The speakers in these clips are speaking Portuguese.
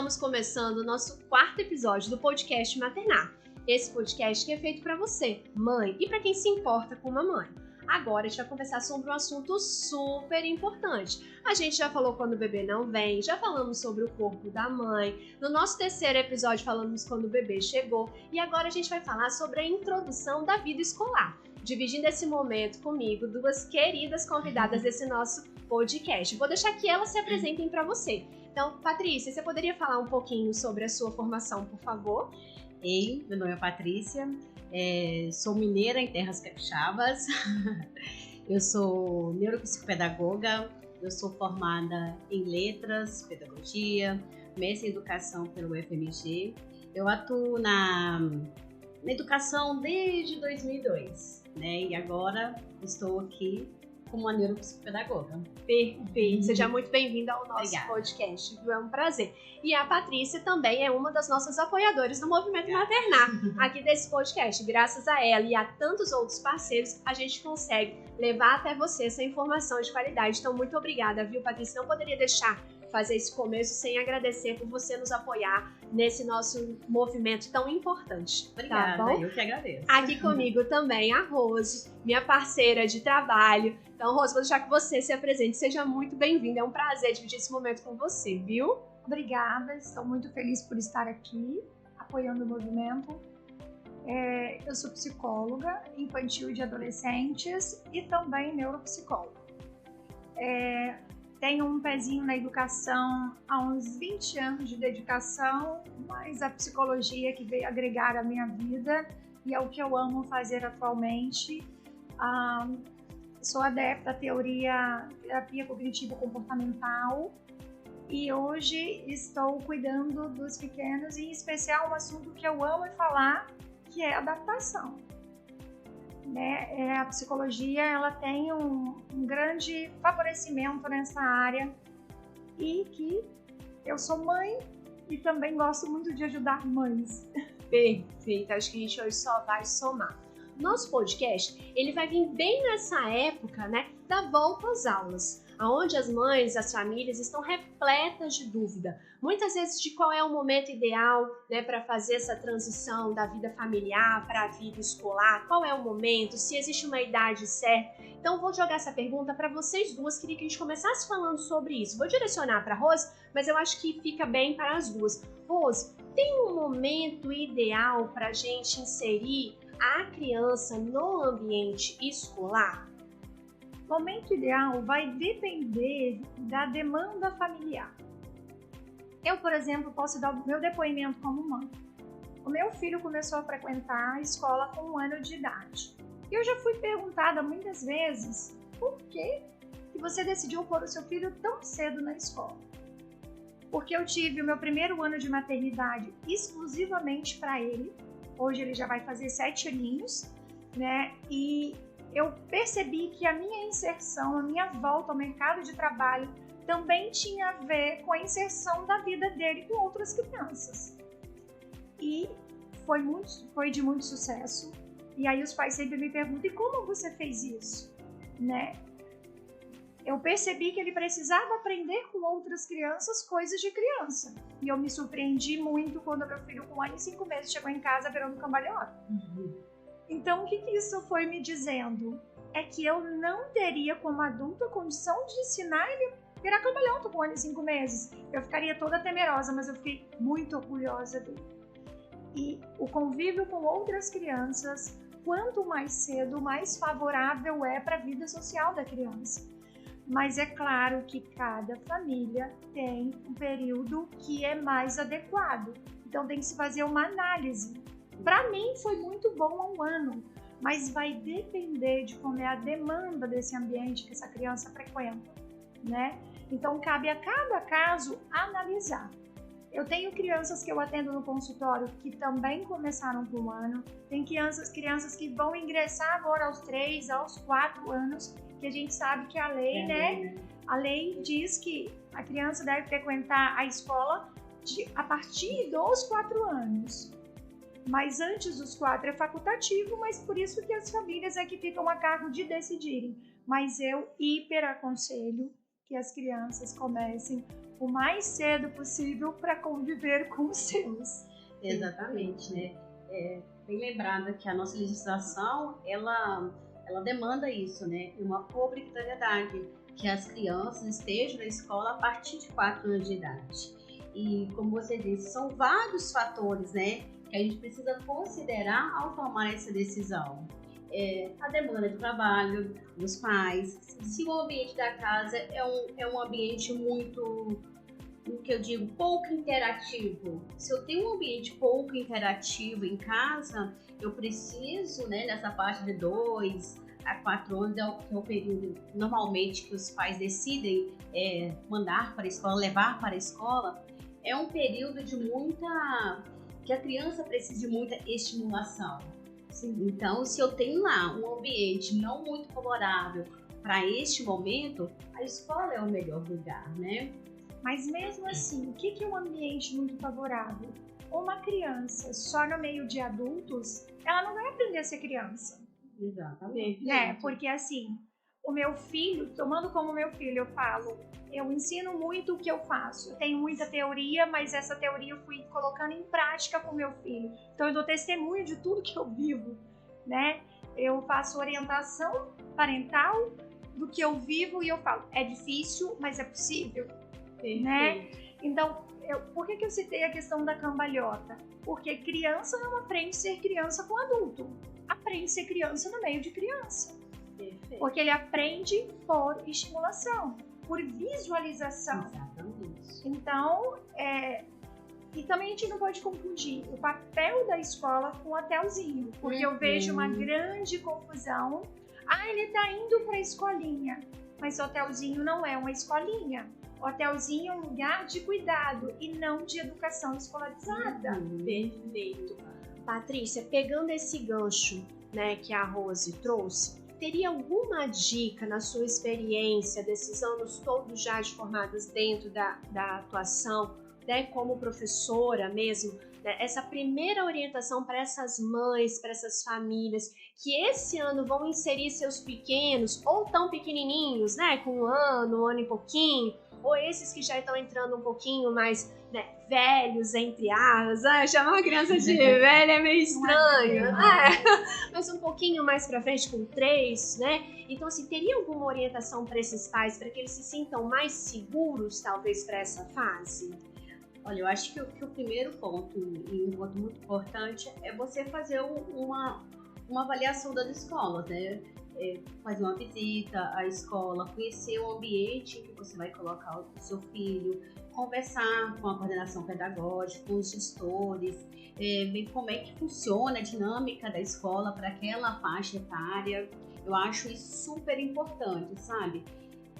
Estamos começando o nosso quarto episódio do podcast Maternar. Esse podcast que é feito para você, mãe, e para quem se importa com uma mãe. Agora a gente vai conversar sobre um assunto super importante. A gente já falou quando o bebê não vem, já falamos sobre o corpo da mãe. No nosso terceiro episódio falamos quando o bebê chegou. E agora a gente vai falar sobre a introdução da vida escolar. Dividindo esse momento comigo, duas queridas convidadas desse nosso podcast. Vou deixar que elas se apresentem para você. Então, Patrícia, você poderia falar um pouquinho sobre a sua formação, por favor? Ei, meu nome é Patrícia, sou mineira em terras capixabas, eu sou neuropsicopedagoga, eu sou formada em letras, pedagogia, mestre em educação pelo UFMG. Eu atuo na educação desde 2002, né? E agora estou aqui como uma neuropsicopedagoga. Perfeito. Seja muito bem-vinda ao nosso Obrigada. podcast. É um prazer. E a Patrícia também é uma das nossas apoiadoras do Movimento Maternar, aqui desse podcast. Graças a ela e a tantos outros parceiros, a gente consegue levar até você essa informação de qualidade. Então, muito obrigada, viu, Patrícia? Não poderia deixar fazer esse começo sem agradecer por você nos apoiar nesse nosso movimento tão importante. Obrigada, tá bom? eu que agradeço. Aqui comigo também a Rose, minha parceira de trabalho. Então, Rose, vou deixar que você se apresente. Seja muito bem-vinda. É um prazer dividir esse momento com você, viu? Obrigada, estou muito feliz por estar aqui, apoiando o movimento. Eu sou psicóloga infantil e de adolescentes e também neuropsicóloga. Tenho um pezinho na educação há uns 20 anos de dedicação, mas a psicologia que veio agregar a minha vida e é o que eu amo fazer atualmente. Sou adepta à terapia cognitivo-comportamental e hoje estou cuidando dos pequenos, e em especial um assunto que eu amo falar, que é adaptação. Né? A psicologia ela tem um grande favorecimento nessa área e que eu sou mãe e também gosto muito de ajudar mães. Perfeito, acho que a gente hoje só vai somar. Nosso podcast, ele vai vir bem nessa época, né, da volta às aulas, onde as mães, as famílias estão repletas de dúvida, muitas vezes de qual é o momento ideal, né, para fazer essa transição da vida familiar para a vida escolar, qual é o momento, se existe uma idade certa. Então, vou jogar essa pergunta para vocês duas, queria que a gente começasse falando sobre isso. Vou direcionar para a Rose, mas eu acho que fica bem para as duas. Rose, tem um momento ideal para a gente inserir a criança no ambiente escolar? O momento ideal vai depender da demanda familiar. Eu, por exemplo, posso dar o meu depoimento como mãe. O meu filho começou a frequentar a escola com 1 ano de idade. E eu já fui perguntada muitas vezes por que você decidiu pôr o seu filho tão cedo na escola. Porque eu tive o meu primeiro ano de maternidade exclusivamente para ele. Hoje ele já vai fazer 7 aninhos, né? E eu percebi que a minha inserção, a minha volta ao mercado de trabalho também tinha a ver com a inserção da vida dele com outras crianças. E foi de muito sucesso. E aí os pais sempre me perguntam, e como você fez isso? Né? Eu percebi que ele precisava aprender com outras crianças coisas de criança. E eu me surpreendi muito quando meu filho, com 1 ano e 5 meses, chegou em casa virando cambalhota. Então, o que isso foi me dizendo? É que eu não teria, como adulta, a condição de ensinar ele a virar cambalhota com 1 ano e 5 meses. Eu ficaria toda temerosa, mas eu fiquei muito orgulhosa dele. E o convívio com outras crianças, quanto mais cedo, mais favorável é para a vida social da criança. Mas é claro que cada família tem um período que é mais adequado. Então tem que se fazer uma análise. Para mim foi muito bom há 1 ano, mas vai depender de como é a demanda desse ambiente que essa criança frequenta, né? Então cabe a cada caso analisar. Eu tenho crianças que eu atendo no consultório que também começaram com 1 ano. Tem crianças que vão ingressar agora aos 3, aos 4 anos, que a gente sabe que a lei, né? A lei diz que a criança deve frequentar a escola a partir dos 4 anos. Mas antes dos 4 é facultativo, mas por isso que as famílias é que ficam a cargo de decidirem. Mas eu hiper aconselho que que as crianças comecem o mais cedo possível para conviver com os seus. Exatamente, né? Bem lembrada que a nossa legislação, ela demanda isso, né? Uma obrigatoriedade que as crianças estejam na escola a partir de 4 anos de idade. E, como você disse, são vários fatores, né, que a gente precisa considerar ao tomar essa decisão. A demanda de trabalho dos pais, se o ambiente da casa é um ambiente muito, o que eu digo, pouco interativo. Se eu tenho um ambiente pouco interativo em casa, eu preciso, né, nessa parte de 2 a 4 anos, que é o período normalmente que os pais decidem mandar para a escola, levar para a escola, é um período de que a criança precisa de muita estimulação. Sim. Então, se eu tenho lá um ambiente não muito favorável para este momento, a escola é o melhor lugar, né? Mas mesmo assim, o que é um ambiente muito favorável? Uma criança só no meio de adultos, ela não vai aprender a ser criança. Exatamente. Né? Porque assim, o meu filho, tomando como meu filho, eu falo, eu ensino muito o que eu faço. Eu tenho muita teoria, mas essa teoria eu fui colocando em prática com meu filho. Então eu dou testemunho de tudo que eu vivo, né? Eu faço orientação parental do que eu vivo e eu falo, é difícil, mas é possível, né? Então, por que eu citei a questão da cambalhota? Porque criança não aprende a ser criança com adulto. Aprende a ser criança no meio de criança. Perfeito. Porque ele aprende por estimulação, por visualização. Exatamente. Então, e também a gente não pode confundir o papel da escola com o hotelzinho, porque eu vejo uma grande confusão. Ele tá indo para a escolinha, mas o hotelzinho não é uma escolinha. O hotelzinho é um lugar de cuidado e não de educação escolarizada. Perfeito. Patrícia, pegando esse gancho, né, que a Rose trouxe, teria alguma dica na sua experiência desses anos todos já de formadas dentro da atuação, né, como professora mesmo, né, essa primeira orientação para essas mães, para essas famílias que esse ano vão inserir seus pequenos ou tão pequenininhos, né, com um ano e pouquinho, ou esses que já estão entrando um pouquinho mais, né, velhos, entre aspas, chamar uma criança de velha é meio estranho, né? Mas um pouquinho mais pra frente, com 3, né? Então, assim, teria alguma orientação para esses pais, para que eles se sintam mais seguros, talvez, para essa fase? Olha, eu acho que o primeiro ponto, e um ponto muito importante, é você fazer uma avaliação das escolas, né? Fazer uma visita à escola, conhecer o ambiente em que você vai colocar o seu filho, conversar com a coordenação pedagógica, com os gestores, ver como é que funciona a dinâmica da escola para aquela faixa etária. Eu acho isso super importante, sabe?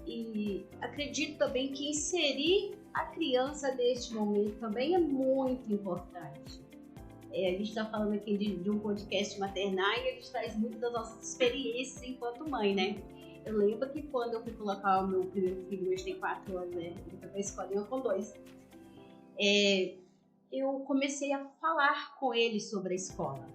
E acredito também que inserir a criança neste momento também é muito importante. A gente está falando aqui de um podcast maternal e a gente traz muito das nossas experiências enquanto mãe, né? Eu lembro que quando eu fui colocar o meu primeiro filho, hoje tem 4 anos, né? Ele foi pra escolinha com 2. Eu comecei a falar com ele sobre a escola.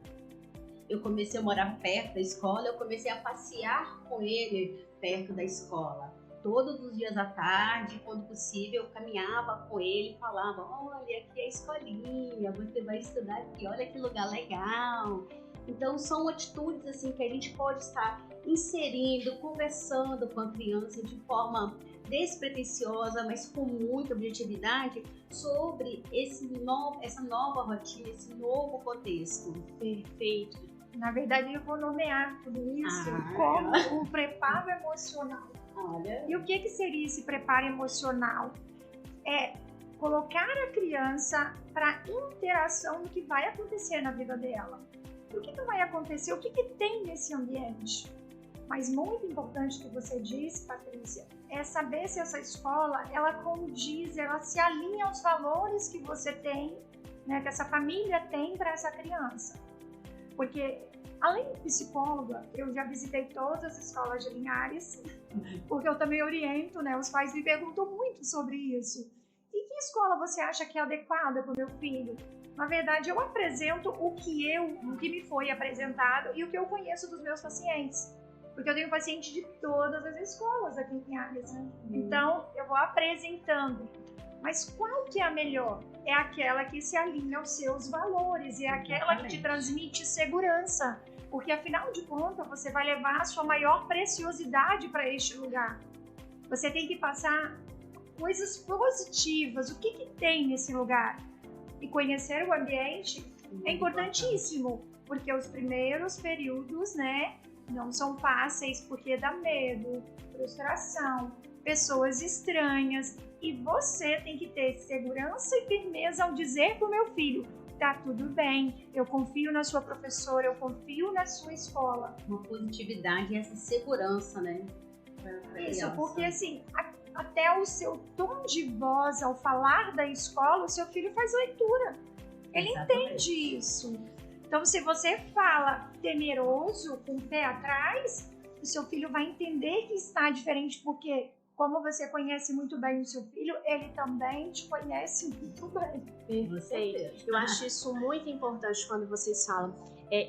Eu comecei a morar perto da escola, eu comecei a passear com ele perto da escola. Todos os dias à tarde, quando possível, eu caminhava com ele e falava, olha, aqui é a escolinha, você vai estudar aqui, olha que lugar legal. Então, são atitudes assim, que a gente pode estar inserindo, conversando com a criança de forma despretensiosa, mas com muita objetividade, sobre essa nova rotina, esse novo contexto. Perfeito. Na verdade, eu vou nomear tudo isso como um preparo emocional. Olha. E o que seria esse preparo emocional? É colocar a criança para interação do que vai acontecer na vida dela. O que vai acontecer? O que tem nesse ambiente? Mas muito importante que você disse, Patrícia, é saber se essa escola, ela condiz, ela se alinha aos valores que você tem, né, que essa família tem para essa criança. Porque, além de psicóloga, eu já visitei todas as escolas de Linhares, porque eu também oriento, né? Os pais me perguntam muito sobre isso. E que escola você acha que é adequada para o meu filho? Na verdade, eu apresento o que me foi apresentado e o que eu conheço dos meus pacientes. Porque eu tenho paciente de todas as escolas aqui em Pinhais, né? Então, eu vou apresentando. Mas qual que é a melhor? É aquela que se alinha aos seus valores, é aquela que te transmite segurança. Porque, afinal de contas, você vai levar a sua maior preciosidade para este lugar. Você tem que passar coisas positivas. O que tem nesse lugar? E conhecer o ambiente é importantíssimo. Porque os primeiros períodos, né, não são fáceis, porque dá medo, frustração, pessoas estranhas. E você tem que ter segurança e firmeza ao dizer para o meu filho: tá tudo bem, eu confio na sua professora, eu confio na sua escola. Uma positividade e essa segurança, né? Isso, porque assim, até o seu tom de voz ao falar da escola, o seu filho faz leitura. Ele entende isso. Então, se você fala temeroso, com o pé atrás, o seu filho vai entender que está diferente, porque como você conhece muito bem o seu filho, ele também te conhece muito bem. Perfeito. Eu acho isso muito importante quando vocês falam.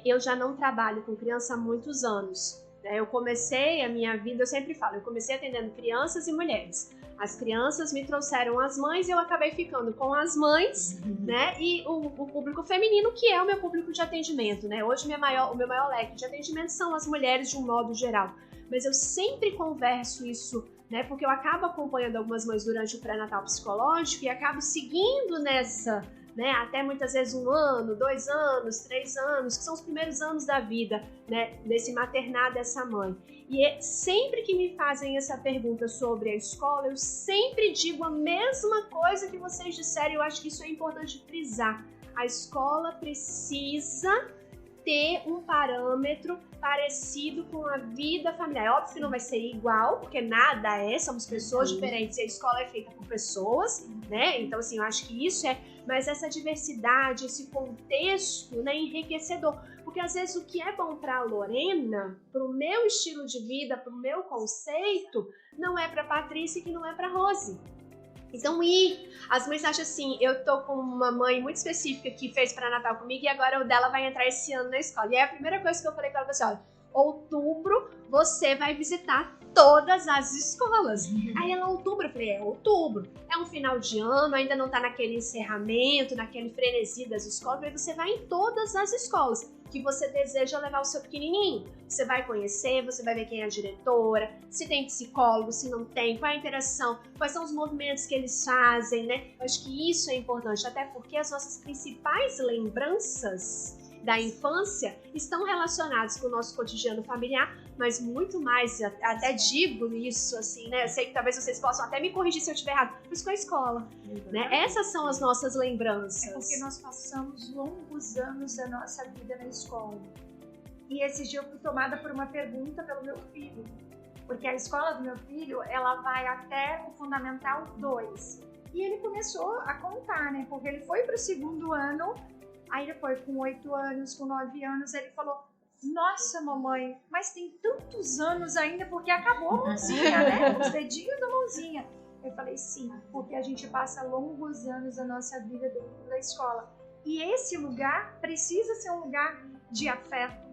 Eu já não trabalho com criança há muitos anos. Eu comecei a minha vida, eu sempre falo, eu comecei atendendo crianças e mulheres. As crianças me trouxeram as mães e eu acabei ficando com as mães, né? E o público feminino, que é o meu público de atendimento, né? Hoje o meu maior leque de atendimento são as mulheres de um modo geral. Mas eu sempre converso isso, né? Porque eu acabo acompanhando algumas mães durante o pré-natal psicológico e acabo seguindo nessa, né? Até muitas vezes 1 ano, 2 anos, 3 anos, que são os primeiros anos da vida, né? Desse maternar dessa mãe. E sempre que me fazem essa pergunta sobre a escola, eu sempre digo a mesma coisa que vocês disseram. Eu acho que isso é importante frisar. A escola precisa ter um parâmetro parecido com a vida familiar. É óbvio que não vai ser igual, porque nada somos pessoas diferentes e a escola é feita por pessoas, né? Então, assim, eu acho que isso mas essa diversidade, esse contexto, né, enriquecedor. Porque às vezes o que é bom para a Lorena, para o meu estilo de vida, para o meu conceito, não é para a Patrícia, que não é para a Rose. Então, as mães acham assim, eu tô com uma mãe muito específica que fez pré-natal comigo e agora o dela vai entrar esse ano na escola. E aí a primeira coisa que eu falei com ela foi assim, olha, outubro você vai visitar todas as escolas. Aí ela, outubro, eu falei, outubro. É um final de ano, ainda não tá naquele encerramento, naquele frenesi das escolas, mas você vai em todas as escolas que você deseja levar o seu pequenininho. Você vai conhecer, você vai ver quem é a diretora, se tem psicólogo, se não tem, qual é a interação, quais são os movimentos que eles fazem, né? Eu acho que isso é importante, até porque as nossas principais lembranças da infância estão relacionadas com o nosso cotidiano familiar, mas muito mais, até digo isso assim, né? Eu sei que talvez vocês possam até me corrigir se eu estiver errado, mas com a escola, né? Essas são as nossas lembranças. É porque nós passamos longos anos da nossa vida na escola. E esse dia eu fui tomada por uma pergunta pelo meu filho, porque a escola do meu filho, ela vai até o Fundamental 2. E ele começou a contar, né? Porque ele foi para o 2º ano. Aí depois, com 8 anos, com 9 anos, ele falou, nossa, mamãe, mas tem tantos anos ainda, porque acabou a mãozinha, né? Os dedinhos da mãozinha. Eu falei, sim, porque a gente passa longos anos da nossa vida dentro da escola. E esse lugar precisa ser um lugar de afeto.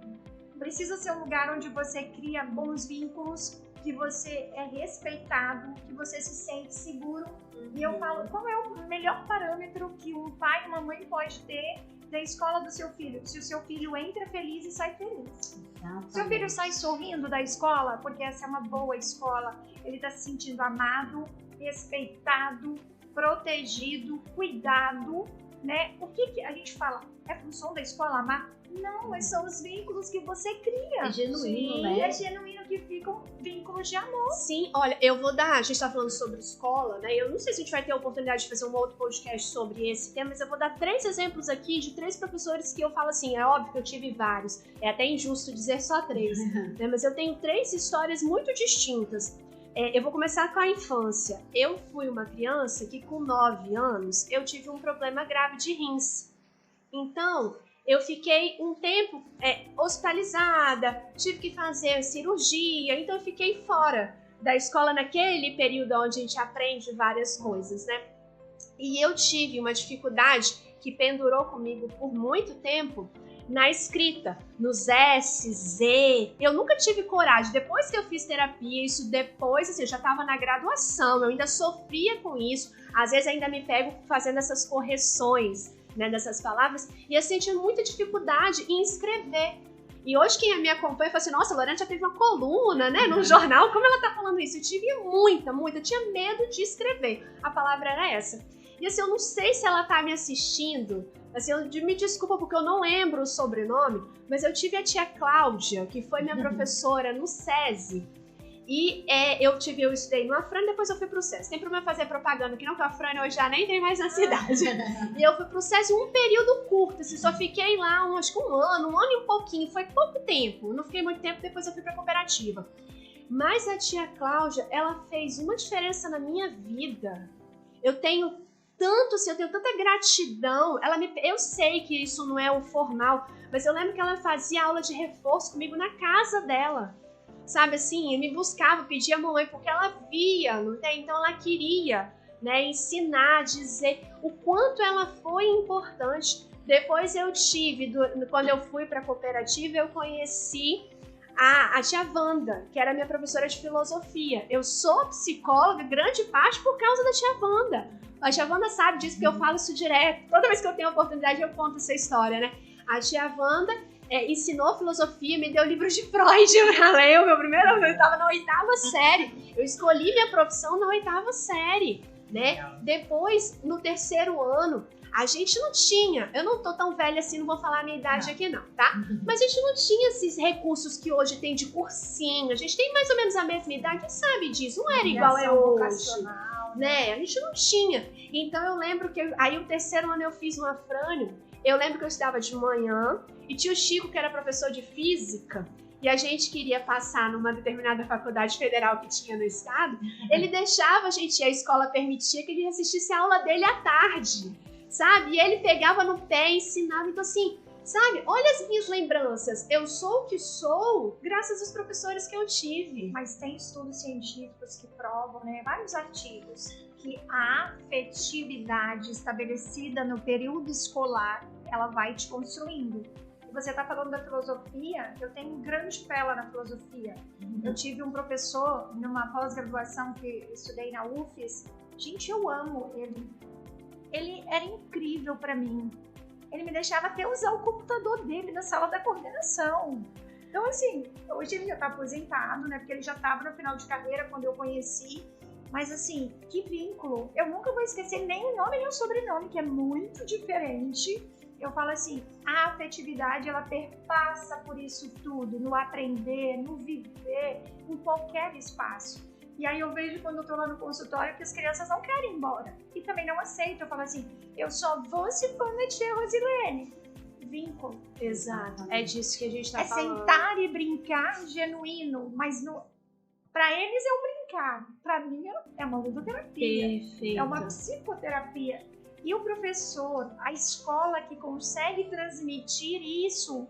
Precisa ser um lugar onde você cria bons vínculos, que você é respeitado, que você se sente seguro. E eu falo, qual é o melhor parâmetro que um pai e uma mãe pode ter da escola do seu filho? Se o seu filho entra feliz e sai feliz. Seu filho sai sorrindo da escola, porque essa é uma boa escola. Ele está se sentindo amado, respeitado, protegido, cuidado, né? O que a gente fala? É função da escola amar? Não, mas são os vínculos que você cria. É genuíno, sim, né? É genuíno, que ficam vínculos de amor. Sim, olha, eu vou dar, a gente tá falando sobre escola, né? Eu não sei se a gente vai ter a oportunidade de fazer um outro podcast sobre esse tema, mas eu vou dar 3 exemplos aqui de 3 professores que eu falo assim, é óbvio que eu tive vários, é até injusto dizer só 3, né? Mas eu tenho 3 histórias muito distintas. Eu vou começar com a infância. Eu fui uma criança que com 9 anos eu tive um problema grave de rins. Então, eu fiquei um tempo hospitalizada, tive que fazer cirurgia, então eu fiquei fora da escola naquele período onde a gente aprende várias coisas, né? E eu tive uma dificuldade que pendurou comigo por muito tempo, na escrita, nos S, Z. Eu nunca tive coragem. Depois que eu fiz terapia, isso depois, assim, eu já estava na graduação, eu ainda sofria com isso. Às vezes ainda me pego fazendo essas correções, né, dessas palavras, e eu senti muita dificuldade em escrever. E hoje quem me acompanha fala assim, nossa, a Lorena já teve uma coluna, né, num jornal, como ela tá falando isso? Eu tive muita, eu tinha medo de escrever. A palavra era essa. E assim, eu não sei se ela tá me assistindo, assim, me desculpa porque eu não lembro o sobrenome, mas eu tive a tia Cláudia, que foi minha professora no SESI. E eu estudei no Afrânio, depois eu fui pro SESI. Tem problema fazer propaganda, que não, que o Afrânio hoje já nem tem mais na cidade. E eu fui pro SESI um período curto, assim, só fiquei lá acho que um ano e um pouquinho, foi pouco tempo. Não fiquei muito tempo, depois eu fui pra cooperativa. Mas a tia Cláudia, ela fez uma diferença na minha vida. Eu tenho tanta gratidão. Eu sei que isso não é o formal, mas eu lembro que ela fazia aula de reforço comigo na casa dela. Sabe assim, me buscava, pedia a mamãe, porque ela via, não tem? Então ela queria, né, ensinar, dizer o quanto ela foi importante. Depois eu tive, quando eu fui para a cooperativa, eu conheci a tia Wanda, que era minha professora de filosofia. Eu sou psicóloga, grande parte por causa da tia Wanda. A tia Wanda sabe disso, porque eu falo isso direto. Toda vez que eu tenho oportunidade, eu conto essa história, né? A tia Wanda ensinou filosofia, me deu livros de Freud pra ler. Eu estava na 8ª série. Eu escolhi minha profissão na 8ª série, né? Legal. Depois, no 3º ano, a gente não tinha, eu não tô tão velha assim, não vou falar a minha idade aqui não, tá? Mas a gente não tinha esses recursos que hoje tem de cursinho, a gente tem mais ou menos a mesma idade, a gente sabe disso, não era igual é hoje, né? A gente não tinha. Então eu lembro que, aí o 3º ano eu fiz no Afrânio, eu lembro que eu estudava de manhã, e tinha o Chico, que era professor de física, e a gente queria passar numa determinada faculdade federal que tinha no estado, ele deixava a gente, a escola permitia que a gente assistisse a aula dele à tarde, sabe? E ele pegava no pé e ensinava, então assim, sabe? Olha as minhas lembranças, eu sou o que sou graças aos professores que eu tive. Mas tem estudos científicos que provam, né, vários artigos, que a afetividade estabelecida no período escolar, ela vai te construindo. Você está falando da filosofia, eu tenho um grande fé lá na filosofia. Eu tive um professor numa pós-graduação que estudei na UFES. Gente, eu amo ele. Ele era incrível para mim. Ele me deixava até usar o computador dele na sala da coordenação. Então, assim, hoje ele já está aposentado, né? Porque ele já estava no final de carreira quando eu conheci. Mas, assim, que vínculo. Eu nunca vou esquecer nem o nome nem o sobrenome, que é muito diferente. Eu falo assim, a afetividade, ela perpassa por isso tudo, no aprender, no viver, em qualquer espaço. E aí eu vejo quando eu tô lá no consultório que as crianças não querem ir embora. E também não aceitam. Eu falo assim, eu só vou se for na tia Rosilene. Vínculo. Exato. É disso que a gente tá falando. É sentar e brincar genuíno, mas para eles é um brincar. Para mim é uma ludoterapia. Perfeito. É uma psicoterapia. E o professor, a escola que consegue transmitir isso,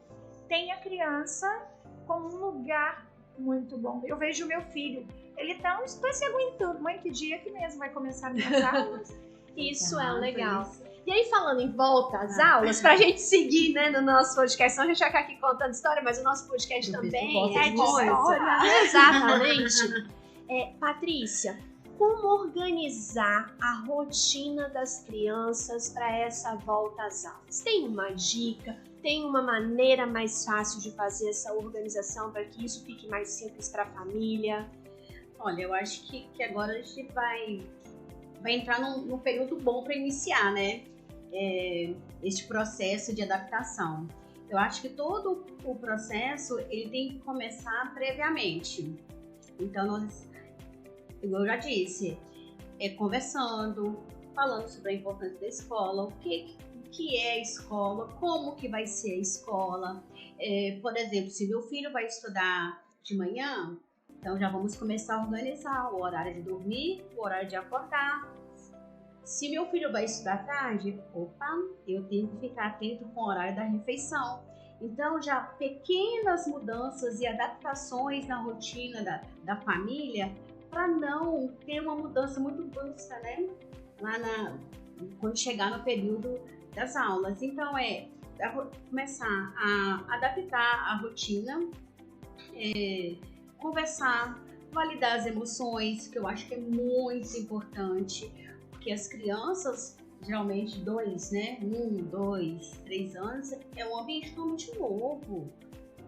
tem a criança como um lugar muito bom. Eu vejo o meu filho, ele tá se aguentando. Mãe, que dia que mesmo vai começar minhas aulas? Isso é legal. E aí, falando em volta às aulas, pra gente seguir, né, no nosso podcast, não a gente vai ficar aqui contando história, mas o nosso podcast também é de história. Exatamente. Patrícia, como organizar a rotina das crianças para essa volta às aulas? Tem uma dica? Tem uma maneira mais fácil de fazer essa organização para que isso fique mais simples para a família? Olha, eu acho que agora a gente vai entrar num período bom para iniciar, né? Este processo de adaptação. Eu acho que todo o processo ele tem que começar previamente. Então, nós, igual eu já disse, conversando, falando sobre a importância da escola, o que é a escola, como que vai ser a escola. Por exemplo, se meu filho vai estudar de manhã, então já vamos começar a organizar o horário de dormir, o horário de acordar. Se meu filho vai estudar à tarde, eu tenho que ficar atento com o horário da refeição. Então, já pequenas mudanças e adaptações na rotina da família para não ter uma mudança muito brusca, né? Quando chegar no período das aulas. Então, começar a adaptar a rotina, conversar, validar as emoções, que eu acho que é muito importante, porque as crianças, geralmente 2, né? 1, 2, 3 anos, é um ambiente totalmente novo,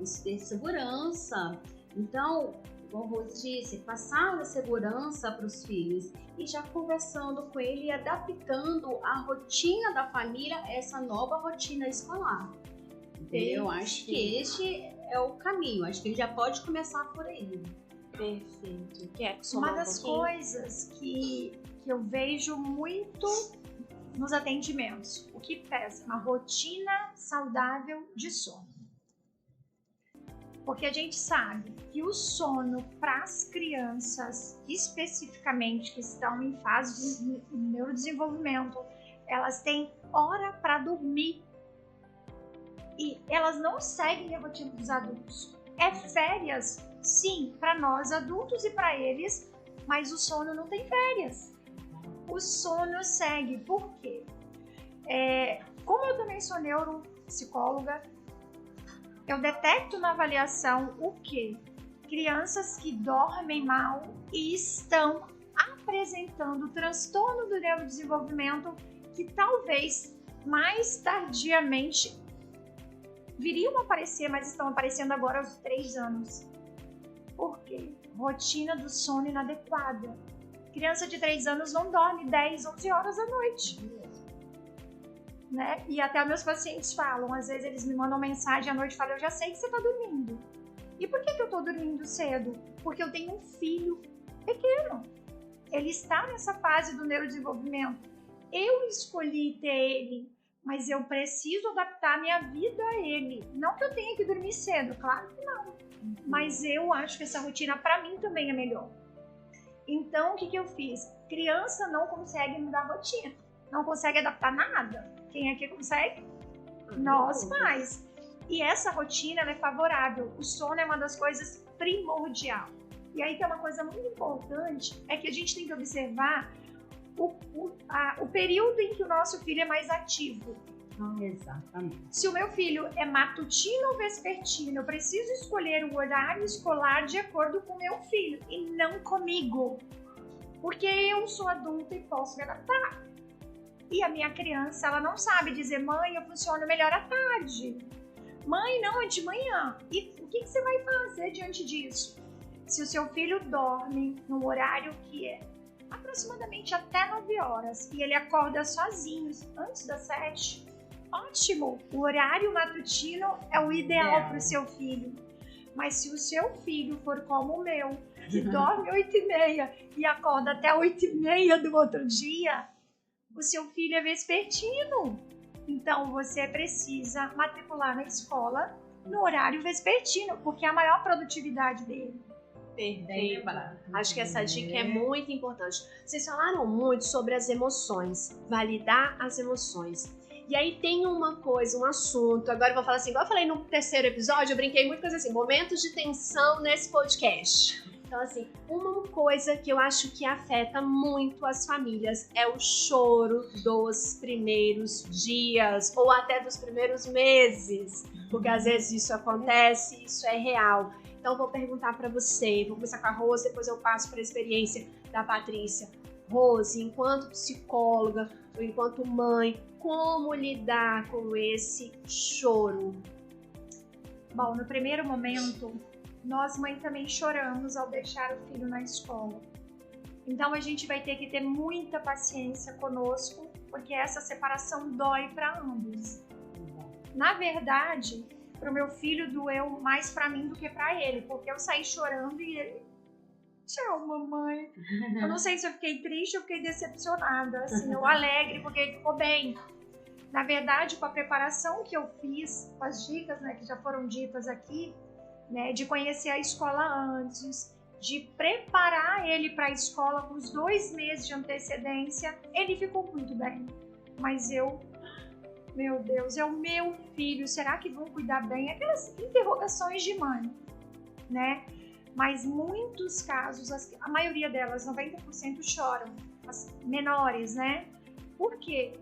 isso tem segurança. Então, como a Rose disse, passar a segurança para os filhos e já conversando com ele e adaptando a rotina da família a essa nova rotina escolar. Eu acho que este é o caminho, acho que ele já pode começar por aí. Perfeito. Uma das coisas que eu vejo muito nos atendimentos, o que pesa? Uma rotina saudável de sono. Porque a gente sabe que o sono para as crianças, especificamente que estão em fase de neurodesenvolvimento, elas têm hora para dormir. E elas não seguem a rotina dos adultos. É férias, sim, para nós adultos e para eles, mas o sono não tem férias. O sono segue. Por quê? Como eu também sou neuropsicóloga, eu detecto na avaliação o quê? Crianças que dormem mal e estão apresentando transtorno do neurodesenvolvimento que talvez mais tardiamente viriam a aparecer, mas estão aparecendo agora aos 3 anos. Por quê? Rotina do sono inadequada. Criança de 3 anos não dorme 10, 11 horas à noite. Né? E até meus pacientes falam, às vezes eles me mandam mensagem à noite e falam, eu já sei que você está dormindo. E por que eu estou dormindo cedo? Porque eu tenho um filho pequeno. Ele está nessa fase do neurodesenvolvimento. Eu escolhi ter ele, mas eu preciso adaptar a minha vida a ele. Não que eu tenha que dormir cedo, claro que não. Mas eu acho que essa rotina para mim também é melhor. Então, o que eu fiz? Criança não consegue mudar a rotina. Não consegue adaptar nada. Quem é que consegue? Nós pais. E essa rotina ela é favorável. O sono é uma das coisas primordial. E aí tem uma coisa muito importante, é que a gente tem que observar o período em que o nosso filho é mais ativo. Exatamente. Se o meu filho é matutino ou vespertino, eu preciso escolher o horário escolar de acordo com o meu filho e não comigo. Porque eu sou adulta e posso me adaptar. E a minha criança, ela não sabe dizer, mãe, eu funciono melhor à tarde. Mãe, não, é de manhã. E o que você vai fazer diante disso? Se o seu filho dorme no horário que é aproximadamente até 9 horas e ele acorda sozinho antes das 7, ótimo! O horário matutino é o ideal para o seu filho. Mas se o seu filho for como o meu, que dorme 8h30 e acorda até 8h30 do outro dia, o seu filho é vespertino. Então, você precisa matricular na escola no horário vespertino, porque é a maior produtividade dele. Perfeito. Acho que essa dica é muito importante. Vocês falaram muito sobre as emoções, validar as emoções. E aí tem uma coisa, um assunto, agora eu vou falar assim, igual eu falei no 3º episódio, eu brinquei muito com assim, momentos de tensão nesse podcast. Então, assim, uma coisa que eu acho que afeta muito as famílias é o choro dos primeiros dias ou até dos primeiros meses, porque às vezes isso acontece, isso é real. Então, eu vou perguntar para você, vou começar com a Rose, depois eu passo para a experiência da Patrícia. Rose, enquanto psicóloga ou enquanto mãe, como lidar com esse choro? Bom, no primeiro momento, nós mães também choramos ao deixar o filho na escola. Então a gente vai ter que ter muita paciência conosco, porque essa separação dói para ambos. Na verdade, para o meu filho doeu mais para mim do que para ele, porque eu saí chorando e ele... Tchau, mamãe. Eu não sei se eu fiquei triste ou fiquei decepcionada, assim, eu alegre porque ele ficou bem. Na verdade, com a preparação que eu fiz, com as dicas, né, que já foram ditas aqui, né, de conhecer a escola antes, de preparar ele para a escola com os 2 meses de antecedência, ele ficou muito bem. Mas eu, meu Deus, é o meu filho, será que vão cuidar bem? Aquelas interrogações de mãe, né? Mas muitos casos, a maioria delas, 90% choram, as menores, né? Por quê?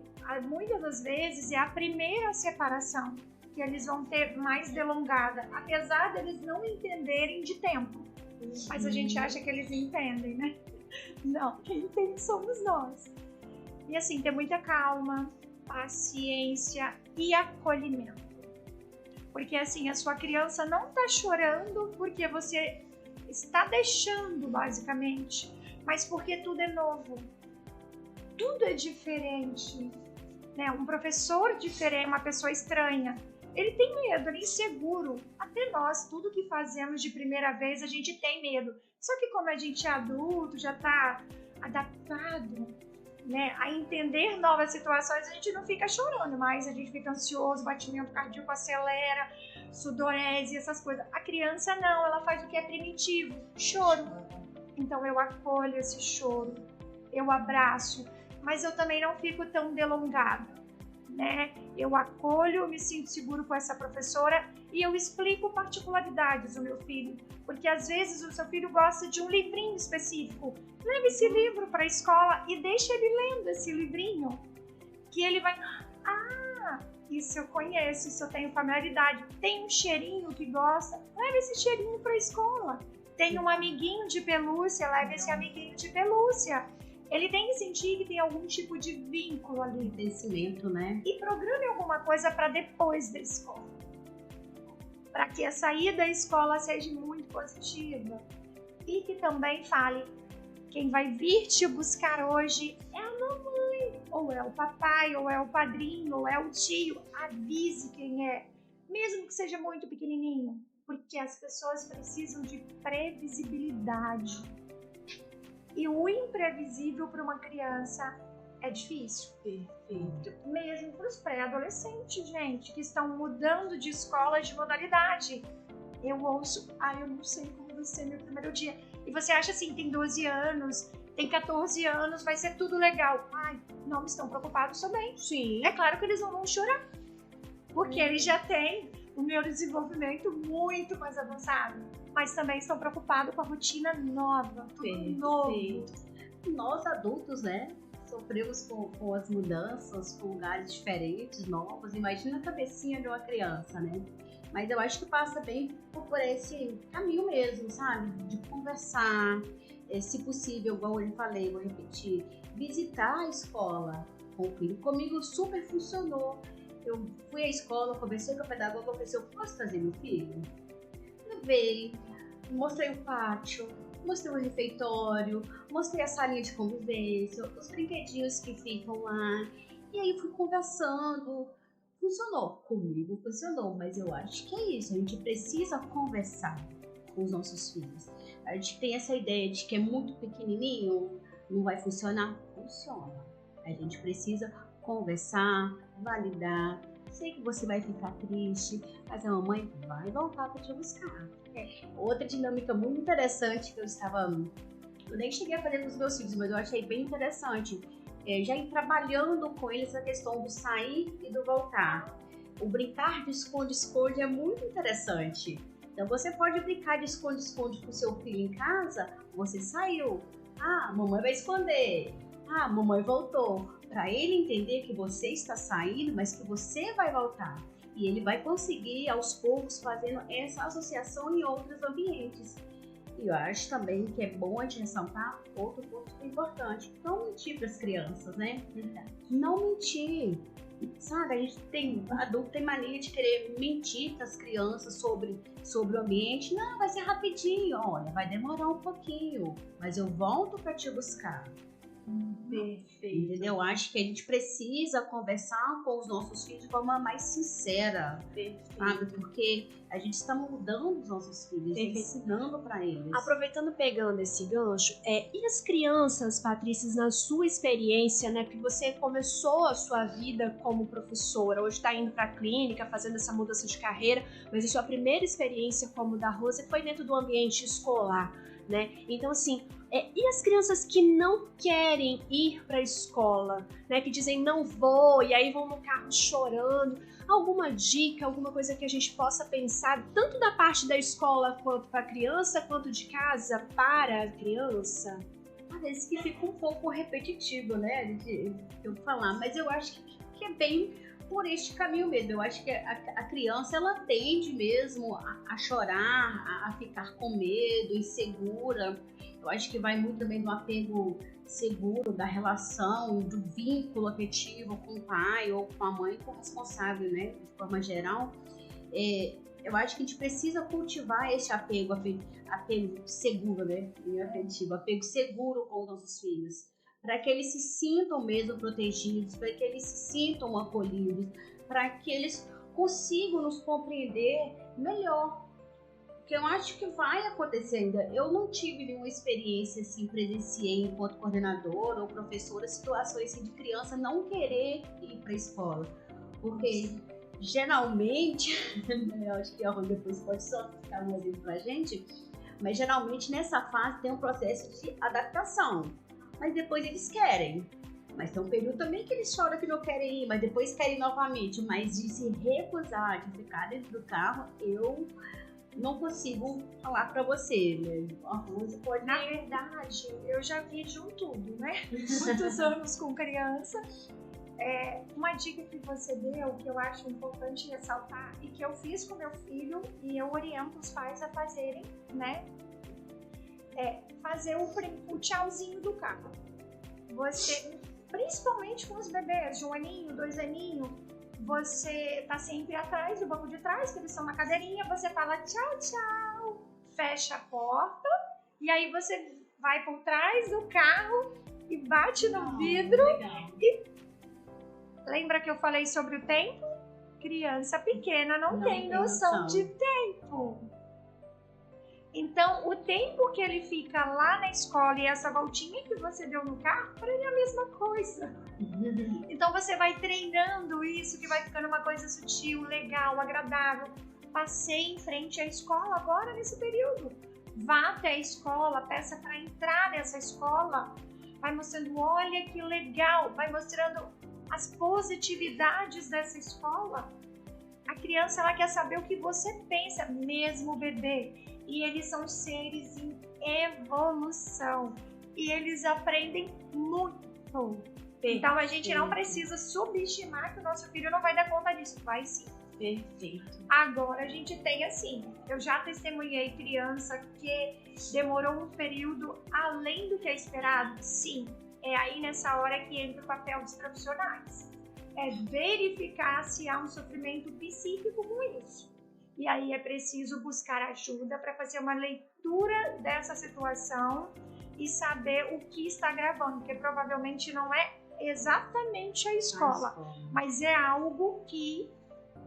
muitas das vezes é a primeira separação que eles vão ter mais delongada, apesar deles não entenderem de tempo. Mas a gente acha que eles entendem, né? Não, quem entende somos nós. E assim, ter muita calma, paciência e acolhimento. Porque assim, a sua criança não está chorando porque você está deixando, basicamente, mas porque tudo é novo. Tudo é diferente, né? Um professor diferente, uma pessoa estranha, ele tem medo, ele é inseguro. Até nós, tudo que fazemos de primeira vez, a gente tem medo. Só que como a gente é adulto, já está adaptado, né, a entender novas situações, a gente não fica chorando mais, a gente fica ansioso, batimento cardíaco acelera, sudorese, essas coisas. A criança não, ela faz o que é primitivo, choro. Então eu acolho esse choro, eu abraço, mas eu também não fico tão delongada, né? Eu acolho, eu me sinto seguro com essa professora e eu explico particularidades do meu filho, porque às vezes o seu filho gosta de um livrinho específico. Leve esse livro para a escola e deixa ele lendo esse livrinho, que ele vai... Ah, isso eu conheço, isso eu tenho familiaridade. Tem um cheirinho que gosta, leve esse cheirinho para a escola. Tem um amiguinho de pelúcia, leve esse amiguinho de pelúcia. Ele tem que sentir que tem algum tipo de vínculo ali. Crescimento, né? E programe alguma coisa para depois da escola. Para que a saída da escola seja muito positiva. E que também fale, quem vai vir te buscar hoje é a mamãe, ou é o papai, ou é o padrinho, ou é o tio. Avise quem é, mesmo que seja muito pequenininho. Porque as pessoas precisam de previsibilidade. E o imprevisível para uma criança é difícil. Perfeito. Mesmo para os pré-adolescentes, gente, que estão mudando de escola, de modalidade. Eu ouço, eu não sei como vai ser meu primeiro dia. E você acha assim, tem 12 anos, tem 14 anos, vai ser tudo legal. Ai, não estão preocupados também. Sim. É claro que eles não vão chorar. Porque eles já têm o neurodesenvolvimento muito mais avançado. Mas também estão preocupados com a rotina nova, tudo novo. Nós adultos, né, sofremos com as mudanças, com lugares diferentes, novos. Imagina a cabecinha de uma criança, né? Mas eu acho que passa bem por esse caminho mesmo, sabe? De conversar, se possível, igual eu falei, vou repetir, visitar a escola com o filho. Comigo super funcionou. Eu fui à escola, conversei com a pedagoga, falei assim, eu posso trazer meu filho? Levei, mostrei o pátio, mostrei o refeitório, mostrei a salinha de convivência, os brinquedinhos que ficam lá. E aí fui conversando. Funcionou. Comigo funcionou, mas eu acho que é isso. A gente precisa conversar com os nossos filhos. A gente tem essa ideia de que é muito pequenininho, não vai funcionar. Funciona. A gente precisa conversar, validar. Sei que você vai ficar triste, mas a mamãe vai voltar para te buscar. Outra dinâmica muito interessante que eu nem cheguei a fazer com os meus filhos, mas eu achei bem interessante. Já ir trabalhando com eles a questão do sair e do voltar. O brincar de esconde-esconde é muito interessante. Então você pode brincar de esconde-esconde com o seu filho em casa, você saiu. Mamãe vai esconder. Mamãe voltou. Para ele entender que você está saindo, mas que você vai voltar. E ele vai conseguir, aos poucos, fazendo essa associação em outros ambientes. E eu acho também que é bom a gente ressaltar outro ponto importante. Não mentir para as crianças, né? Não mentir. Sabe, adulto tem mania de querer mentir para as crianças sobre o ambiente. Não, vai ser rapidinho. Olha, vai demorar um pouquinho, mas eu volto para te buscar. Perfeito. Entendeu? Eu acho que a gente precisa conversar com os nossos filhos de forma mais sincera, sabe? Porque a gente está mudando os nossos filhos, ensinando para eles. Aproveitando, pegando esse gancho, e as crianças, Patrícia, na sua experiência, né? Porque você começou a sua vida como professora, hoje está indo para a clínica, fazendo essa mudança de carreira, mas a sua primeira experiência como da Rose foi dentro do ambiente escolar, né? Então, assim, e as crianças que não querem ir para a escola, né? Que dizem não vou, e aí vão no carro chorando. Alguma dica, alguma coisa que a gente possa pensar, tanto da parte da escola quanto para a criança, quanto de casa para a criança? parece que fica um pouco repetitivo, né, de eu falar, mas eu acho que é bem por este caminho mesmo. Eu acho que a criança, ela tende mesmo a chorar, a ficar com medo, insegura. Eu acho que vai muito também do apego seguro, da relação, do vínculo afetivo com o pai ou com a mãe, com o responsável, né, de forma geral. Eu acho que a gente precisa cultivar esse apego seguro, né, afetivo, apego seguro com os nossos filhos, para que eles se sintam mesmo protegidos, para que eles se sintam acolhidos, para que eles consigam nos compreender melhor. Porque eu acho que vai acontecer ainda. Eu não tive nenhuma experiência assim, presenciei enquanto coordenadora ou professora, situações assim, de criança não querer ir para a escola. Porque geralmente, eu acho que a Rô depois pode só ficar um exemplo pra gente, mas geralmente nessa fase tem um processo de adaptação. Mas depois eles querem. Mas tem um período também que eles choram que não querem ir, mas depois querem novamente. Mas de se recusar, de ficar dentro do carro, eu não consigo falar pra você, né? A Rosa pode... Na verdade, eu já vi de um tudo, né? Muitos anos com criança. Uma dica que você deu, que eu acho importante ressaltar, e que eu fiz com meu filho, e eu oriento os pais a fazerem, né? Fazer o tchauzinho do carro. Você, principalmente com os bebês de 1 aninho, 2 aninhos, você tá sempre atrás do banco de trás, que eles estão na cadeirinha, você fala tchau, tchau, fecha a porta, e aí você vai por trás do carro e bate no vidro. E lembra que eu falei sobre o tempo? Criança pequena não tem noção de tempo. Então, o tempo que ele fica lá na escola e essa voltinha que você deu no carro, para ele é a mesma coisa. Então, você vai treinando isso, que vai ficando uma coisa sutil, legal, agradável. Passei em frente à escola agora nesse período. Vá até a escola, peça para entrar nessa escola. Vai mostrando, olha que legal, vai mostrando as positividades dessa escola. A criança, ela quer saber o que você pensa, mesmo o bebê. E eles são seres em evolução. E eles aprendem muito. Então, a gente não precisa subestimar que o nosso filho não vai dar conta disso. Vai sim. Perfeito. Agora, a gente tem assim, eu já testemunhei criança que demorou um período além do que é esperado. Sim, é aí nessa hora que entra o papel dos profissionais. É verificar se há um sofrimento psíquico com isso. E aí é preciso buscar ajuda para fazer uma leitura dessa situação e saber o que está gravando, porque provavelmente não é exatamente a escola, mas é algo que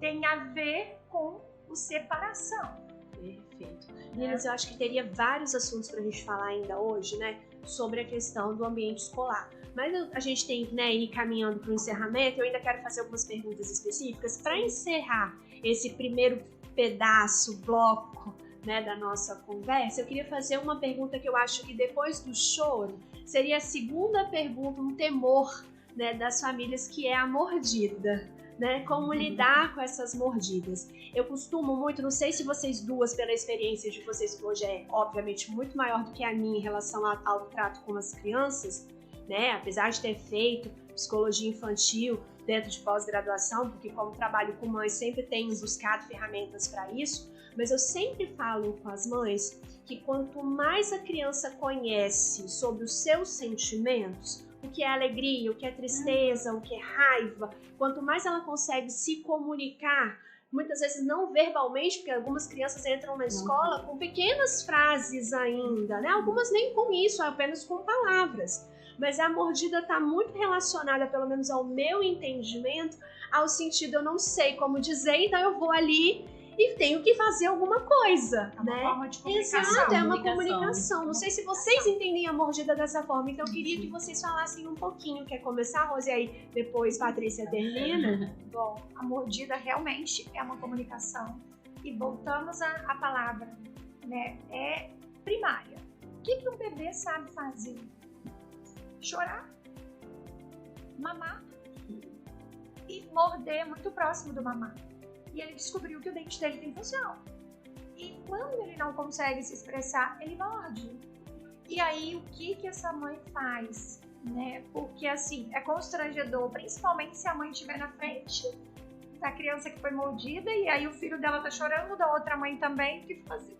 tem a ver com o separação. Perfeito. Meninas, eu acho que teria vários assuntos para a gente falar ainda hoje, né, sobre a questão do ambiente escolar. Mas a gente tem que, né, ir caminhando para o encerramento. Eu ainda quero fazer algumas perguntas específicas para encerrar esse primeiro pedaço, bloco, né, da nossa conversa. Eu queria fazer uma pergunta que eu acho que depois do choro seria a segunda pergunta, um temor, né, das famílias, que é a mordida, né? Como lidar com essas mordidas. Eu costumo muito, não sei se vocês duas, pela experiência de vocês, que hoje é obviamente muito maior do que a minha em relação ao trato com as crianças, né? Apesar de ter feito psicologia infantil dentro de pós-graduação, porque como trabalho com mães sempre tenho buscado ferramentas para isso, mas eu sempre falo com as mães que quanto mais a criança conhece sobre os seus sentimentos, o que é alegria, o que é tristeza, o que é raiva, quanto mais ela consegue se comunicar, muitas vezes não verbalmente, porque algumas crianças entram na escola com pequenas frases ainda, né? Algumas nem com isso, apenas com palavras. Mas a mordida está muito relacionada, pelo menos ao meu entendimento, ao sentido eu não sei como dizer, então eu vou ali e tenho que fazer alguma coisa, é uma né? forma de comunicação. Exato, é uma comunicação. Não sei se vocês entendem a mordida dessa forma, então eu queria que vocês falassem um pouquinho. Quer começar, Rose? Aí depois Patrícia termina. Bom, a mordida realmente é uma comunicação. E voltamos à palavra, né? É primária. O que um bebê sabe fazer? Chorar, mamar e morder muito próximo do mamar. E ele descobriu que o dente dele tem função. E quando ele não consegue se expressar, ele morde. E aí, o que essa mãe faz? Né? Porque, assim, é constrangedor, principalmente se a mãe estiver na frente da criança que foi mordida e aí o filho dela tá chorando, da outra mãe também, o que fazer?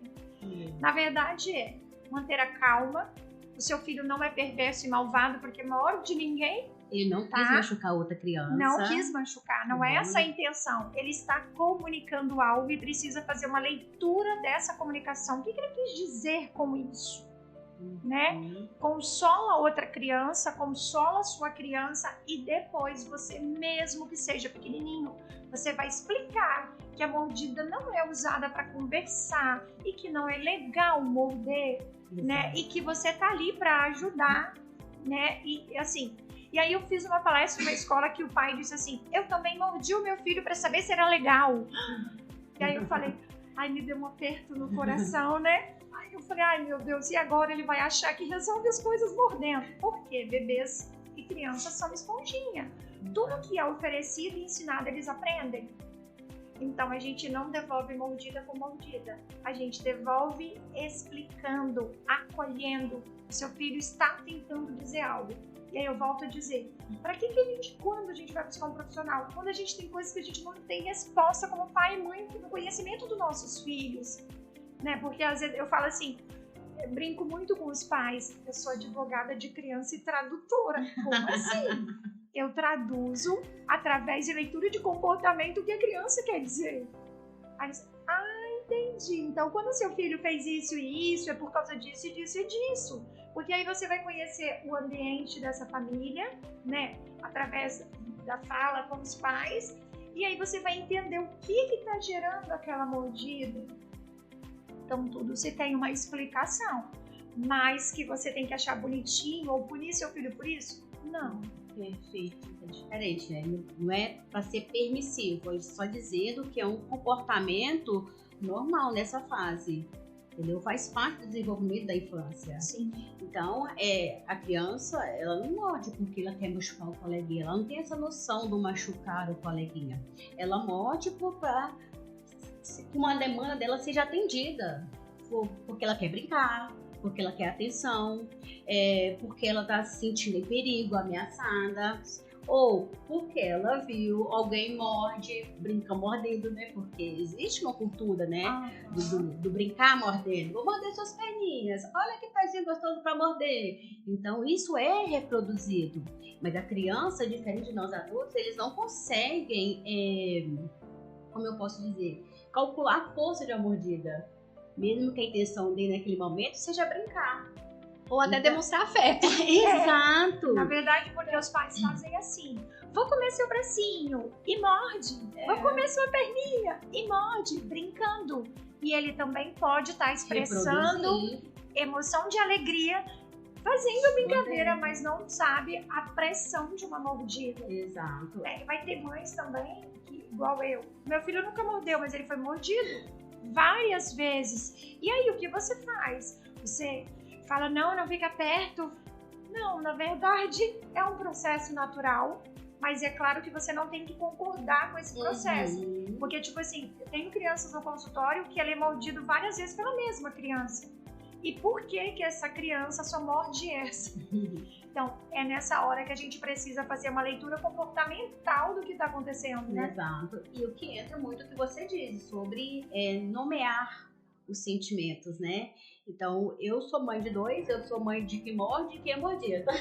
Na verdade, é manter a calma. O seu filho não é perverso e malvado porque morde ninguém. Ele não quis machucar outra criança. Não quis machucar, não é essa a intenção. Ele está comunicando algo e precisa fazer uma leitura dessa comunicação. O que ele quis dizer com isso? Né? Consola outra criança, consola sua criança e depois você, mesmo que seja pequenininho, você vai explicar que a mordida não é usada para conversar e que não é legal morder, né? E que você tá ali para ajudar, né? E assim, e aí eu fiz uma palestra na escola que o pai disse assim: eu também mordi o meu filho para saber se era legal. E aí eu falei, ai, me deu um aperto no coração, né? Aí eu falei, ai meu Deus, e agora ele vai achar que resolve as coisas mordendo. Por quê? Bebês e crianças são esponjinha. Tudo que é oferecido e ensinado, eles aprendem. Então a gente não devolve mordida com mordida. A gente devolve explicando, acolhendo. O seu filho está tentando dizer algo. E aí eu volto a dizer, para que a gente, quando a gente vai buscar um profissional? Quando a gente tem coisas que a gente não tem resposta como pai e mãe no conhecimento dos nossos filhos. Né? Porque às vezes eu falo assim, eu brinco muito com os pais, eu sou advogada de criança e tradutora. Como assim? Eu traduzo através de leitura de comportamento o que a criança quer dizer. Aí você, entendi. Então, quando seu filho fez isso e isso, é por causa disso e disso e disso. Porque aí você vai conhecer o ambiente dessa família, né? Através da fala com os pais. E aí você vai entender o que está gerando aquela mordida. Então, tudo se tem uma explicação. Mas que você tem que achar bonitinho ou punir seu filho por isso? Não. Perfeito. É diferente, né? Não é para ser permissivo, é só dizendo que é um comportamento normal nessa fase. Entendeu? Faz parte do desenvolvimento da infância. Sim. Então, a criança, ela não morde porque ela quer machucar o coleguinha. Ela não tem essa noção do machucar o coleguinha. Ela morde para que uma demanda dela seja atendida. Porque ela quer brincar, porque ela quer atenção, porque ela está se sentindo em perigo, ameaçada. Ou porque ela viu alguém morde, brinca mordendo, né? Porque existe uma cultura, né? Do brincar mordendo. Vou morder suas perninhas. Olha que pezinho gostoso para morder. Então, isso é reproduzido. Mas a criança, diferente de nós adultos, eles não conseguem, como eu posso dizer, calcular a força de uma mordida. Mesmo que a intenção dele naquele momento seja brincar. Ou até demonstrar afeto. Exato. Na verdade, porque os pais fazem assim. Vou comer seu bracinho e morde. Vou comer sua perninha e morde, brincando. E ele também pode estar expressando emoção de alegria, fazendo brincadeira, mas não sabe a pressão de uma mordida. Exato. Vai ter mães também, que, igual eu. Meu filho nunca mordeu, mas ele foi mordido várias vezes. E aí, o que você faz? Você fala, não fica perto. Não, na verdade, é um processo natural, mas é claro que você não tem que concordar com esse processo. Porque, tipo assim, eu tenho crianças no consultório que ele é mordido várias vezes pela mesma criança. E por que essa criança só morde essa? Então, é nessa hora que a gente precisa fazer uma leitura comportamental do que está acontecendo, né? Exato. E o que entra muito o que você diz sobre nomear os sentimentos, né? Então, eu sou mãe de 2, eu sou mãe de que morde e que é mordida.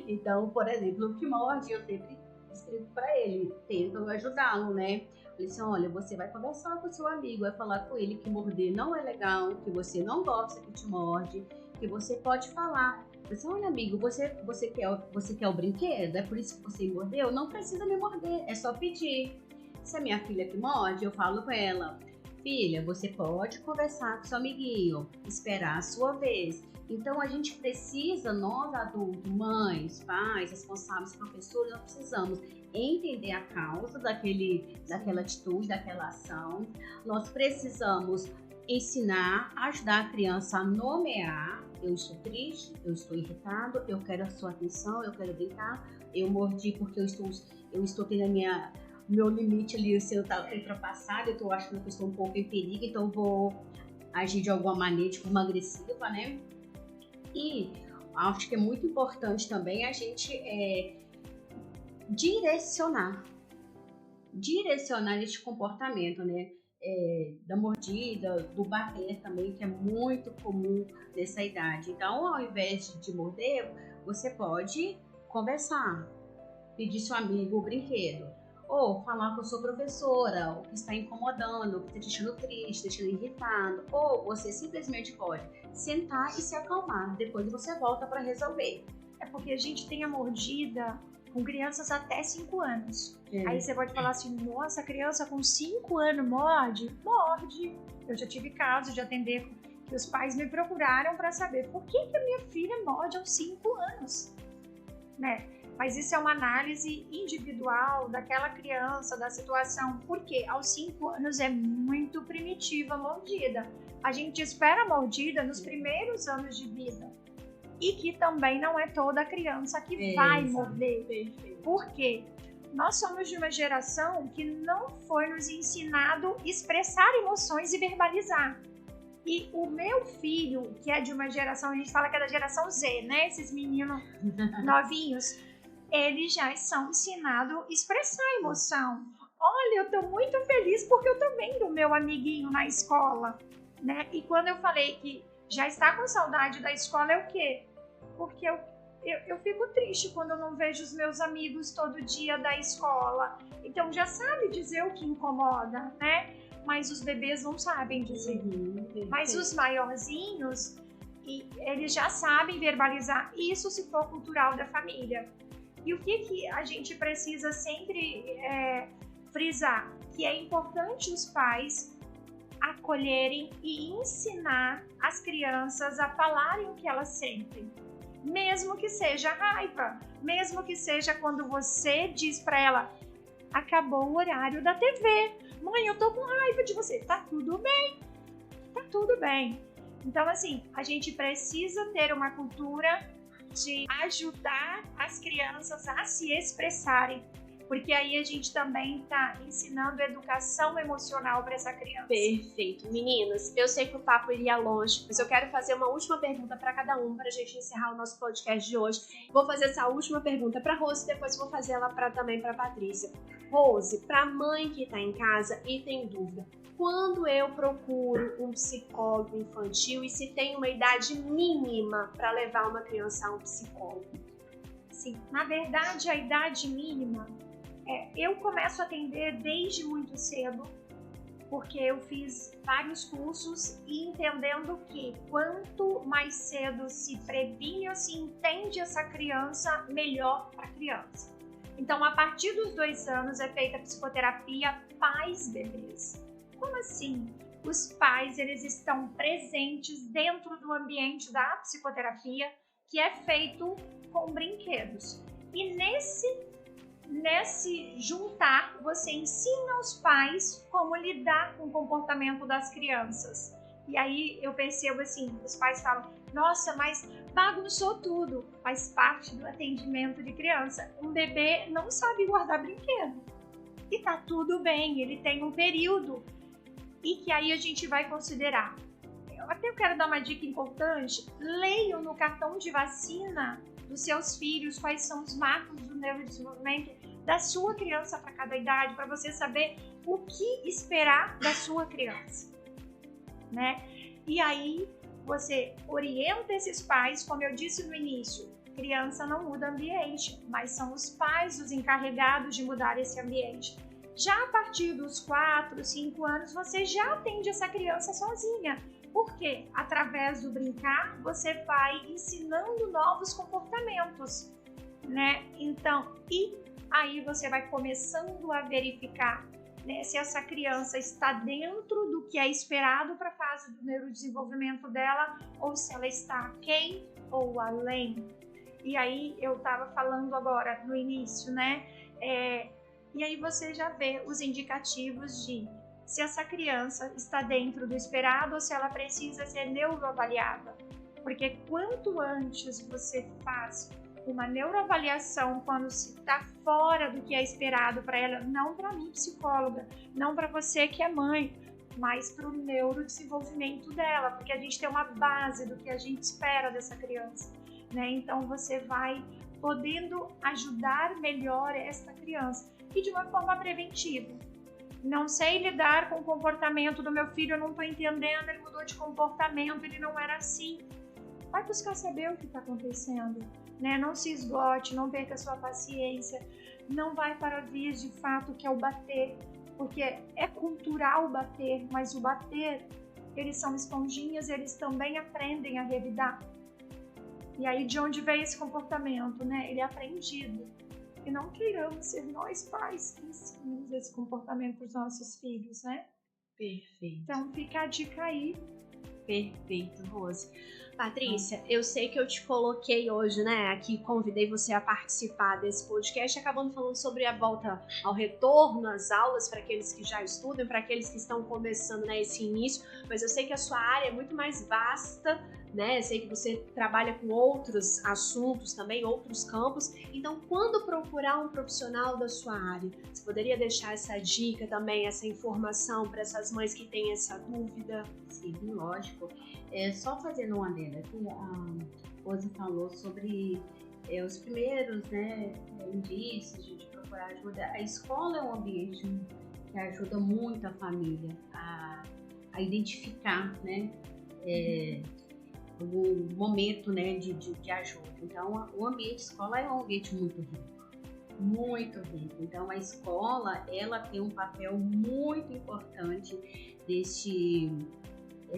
Então, por exemplo, o que morde, eu sempre escrevo para ele, tento ajudá-lo, né? Falei assim, olha, você vai conversar com o seu amigo, vai falar com ele que morder não é legal, que você não gosta que te morde, que você pode falar. Assim, olha, amigo, você quer o brinquedo? É por isso que você mordeu? Não precisa me morder, é só pedir. Se é minha filha que morde, eu falo com ela, filha, você pode conversar com seu amiguinho, esperar a sua vez. Então, a gente precisa, nós adultos, mães, pais, responsáveis, professores, nós precisamos entender a causa daquela atitude, daquela ação. Nós precisamos ensinar, ajudar a criança a nomear. Eu estou triste, eu estou irritado, eu quero a sua atenção, eu quero brincar. Eu mordi porque eu estou tendo meu limite ali, se eu estou ultrapassado, eu estou achando que eu estou um pouco em perigo, então eu vou agir de alguma maneira, de forma agressiva, né? E acho que é muito importante também a gente direcionar esse comportamento, né? Da mordida, do bater também, que é muito comum nessa idade. Então, ao invés de morder, você pode conversar, pedir seu amigo o brinquedo, ou falar com a sua professora, o que está incomodando, o que está te deixando triste, deixando irritado, ou você simplesmente pode sentar e se acalmar, depois você volta para resolver. É porque a gente tem a mordida com crianças até 5 anos. Aí você pode falar assim, nossa, a criança com 5 anos morde? Morde. Eu já tive casos de atender que os pais me procuraram para saber por que a minha filha morde aos 5 anos, né? Mas isso é uma análise individual daquela criança, da situação, porque aos 5 anos é muito primitiva a mordida. A gente espera a mordida nos primeiros anos de vida. E que também não é toda criança que vai morder. Perfeito. Por quê? Nós somos de uma geração que não foi nos ensinado a expressar emoções e verbalizar. E o meu filho, que é de uma geração, a gente fala que é da geração Z, né? Esses meninos novinhos, eles já são ensinados a expressar emoção. Olha, eu tô muito feliz porque eu tô vendo o meu amiguinho na escola, né? E quando eu falei que já está com saudade da escola, é o quê? Porque eu fico triste quando eu não vejo os meus amigos todo dia da escola. Então já sabe dizer o que incomoda, né? Mas os bebês não sabem dizer. Mas os maiorzinhos, eles já sabem verbalizar. Isso se for cultural da família. E o que a gente precisa sempre frisar? Que é importante os pais acolherem e ensinar as crianças a falarem o que elas sentem. Mesmo que seja raiva, mesmo que seja quando você diz para ela, acabou o horário da TV. Mãe, eu tô com raiva de você. Tá tudo bem. Tá tudo bem. Então, assim, a gente precisa ter uma cultura de ajudar as crianças a se expressarem. Porque aí a gente também está ensinando educação emocional para essa criança. Perfeito. Meninas, eu sei que o papo iria longe, mas eu quero fazer uma última pergunta para cada um, para a gente encerrar o nosso podcast de hoje. Vou fazer essa última pergunta para Rose, depois vou fazer ela também para Patrícia. Rose, para a mãe que está em casa e tem dúvida, quando eu procuro um psicólogo infantil e se tem uma idade mínima para levar uma criança a um psicólogo? Sim, na verdade, a idade mínima... eu começo a atender desde muito cedo, porque eu fiz vários cursos e entendendo que quanto mais cedo se previne ou se entende essa criança, melhor para a criança. Então, a partir dos 2 anos é feita a psicoterapia pais-bebês. Como assim? Os pais, eles estão presentes dentro do ambiente da psicoterapia, que é feito com brinquedos. E nesse juntar, você ensina aos pais como lidar com o comportamento das crianças. E aí eu percebo assim, os pais falam, nossa, mas bagunçou tudo. Faz parte do atendimento de criança. Um bebê não sabe guardar brinquedo. E tá tudo bem, ele tem um período. E que aí a gente vai considerar. Eu quero dar uma dica importante. Leiam no cartão de vacina dos seus filhos quais são os marcos do neurodesenvolvimento da sua criança para cada idade, para você saber o que esperar da sua criança, né? E aí você orienta esses pais, como eu disse no início, criança não muda ambiente, mas são os pais os encarregados de mudar esse ambiente. Já a partir dos 4, 5 anos, você já atende essa criança sozinha. Por quê? Através do brincar, você vai ensinando novos comportamentos, né? Então, e aí você vai começando a verificar, né, se essa criança está dentro do que é esperado para a fase do neurodesenvolvimento dela ou se ela está aquém ou além. E aí eu estava falando agora no início, né? E aí você já vê os indicativos de se essa criança está dentro do esperado ou se ela precisa ser neuroavaliada. Porque quanto antes você faz uma neuroavaliação quando se está fora do que é esperado para ela, não para mim, psicóloga, não para você que é mãe, mas para o neurodesenvolvimento dela, porque a gente tem uma base do que a gente espera dessa criança, né? Então você vai podendo ajudar melhor esta criança e de uma forma preventiva. Não sei lidar com o comportamento do meu filho, eu não estou entendendo, ele mudou de comportamento, ele não era assim. Vai buscar saber o que está acontecendo, né? Não se esgote, não perca a sua paciência, não vai para vias de fato que é o bater, porque é cultural bater, mas o bater, eles são esponjinhas, eles também aprendem a revidar. E aí de onde veio esse comportamento, né? Ele é aprendido. E não queiramos ser nós pais que ensinamos esse comportamento para os nossos filhos, né? Perfeito. Então fica a dica aí. Perfeito, Rose. Patrícia, eu sei que eu te coloquei hoje, né, aqui, convidei você a participar desse podcast, acabando falando sobre a volta ao retorno às aulas para aqueles que já estudam, para aqueles que estão começando, né, esse início, mas eu sei que a sua área é muito mais vasta, né, eu sei que você trabalha com outros assuntos também, outros campos, então quando procurar um profissional da sua área, você poderia deixar essa dica também, essa informação para essas mães que têm essa dúvida? Sim, lógico. Só fazendo uma adenda aqui, a Rose falou sobre os primeiros, né, indícios de procurar ajuda. A escola é um ambiente que ajuda muito a família a identificar, né, o momento, né, de ajuda. Então, o ambiente escola é um ambiente muito rico. Muito rico. Então, a escola, ela tem um papel muito importante deste...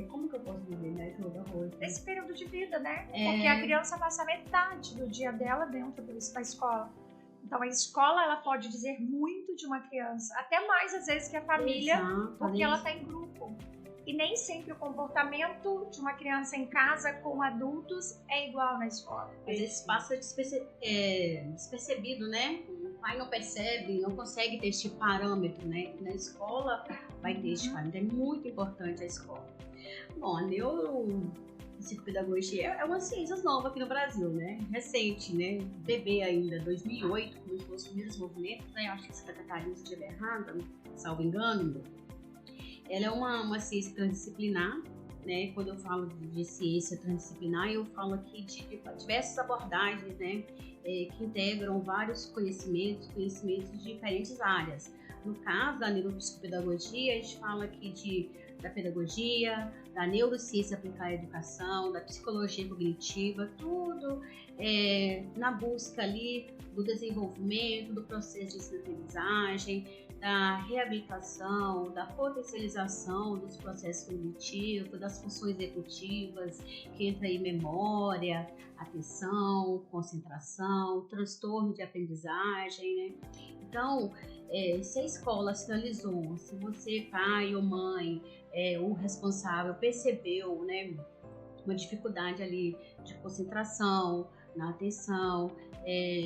Como que eu posso dizer? Me ajuda, Rose? Esse período de vida, né? Porque a criança passa metade do dia dela dentro da escola. Então, a escola, ela pode dizer muito de uma criança. Até mais, às vezes, que a família, porque ela está em grupo. E nem sempre o comportamento de uma criança em casa com adultos é igual na escola. Às vezes passa despercebido, né? O pai não percebe, não consegue ter este parâmetro, né? Na escola vai ter este parâmetro. É muito importante a escola. Bom, a neuropsicopedagogia é uma ciência nova aqui no Brasil, né? Recente, né? Bebê ainda, 2008, começou os primeiros movimentos, né? Eu acho que Santa Catarina, se estiver errado, salvo engano. Ela é uma ciência transdisciplinar, né? Quando eu falo de ciência transdisciplinar, eu falo aqui de diversas abordagens, né? Que integram vários conhecimentos de diferentes áreas. No caso da neuropsicopedagogia, a gente fala aqui da pedagogia, da neurociência aplicada à educação, da psicologia cognitiva, tudo na busca ali do desenvolvimento, do processo de ensino-aprendizagem, da reabilitação, da potencialização dos processos cognitivos, das funções executivas, que entra aí memória, atenção, concentração, transtorno de aprendizagem, né? Então, se a escola sinalizou, se você, pai ou mãe, o responsável, percebeu, né, uma dificuldade ali de concentração, na atenção,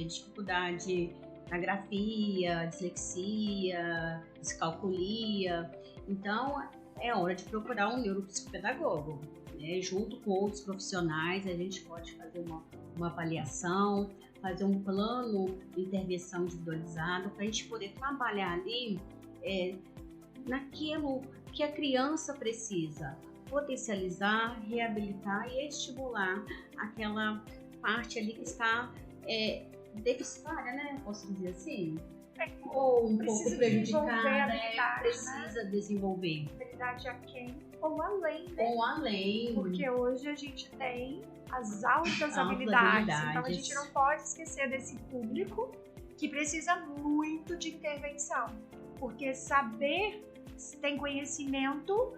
dificuldade na grafia, dislexia, descalculia, então é hora de procurar um neuropsicopedagogo, né? Junto com outros profissionais, a gente pode fazer uma avaliação, fazer um plano de intervenção individualizado para a gente poder trabalhar ali naquilo que a criança precisa, potencializar, reabilitar e estimular aquela parte ali que está deficitária, né? Posso dizer assim? Ou um pouco prejudicada, precisa desenvolver. Habilidade a quem? Ou além, né? Ou além. Porque hoje a gente tem as altas habilidades. Então a gente não pode esquecer desse público que precisa muito de intervenção. Porque saber tem conhecimento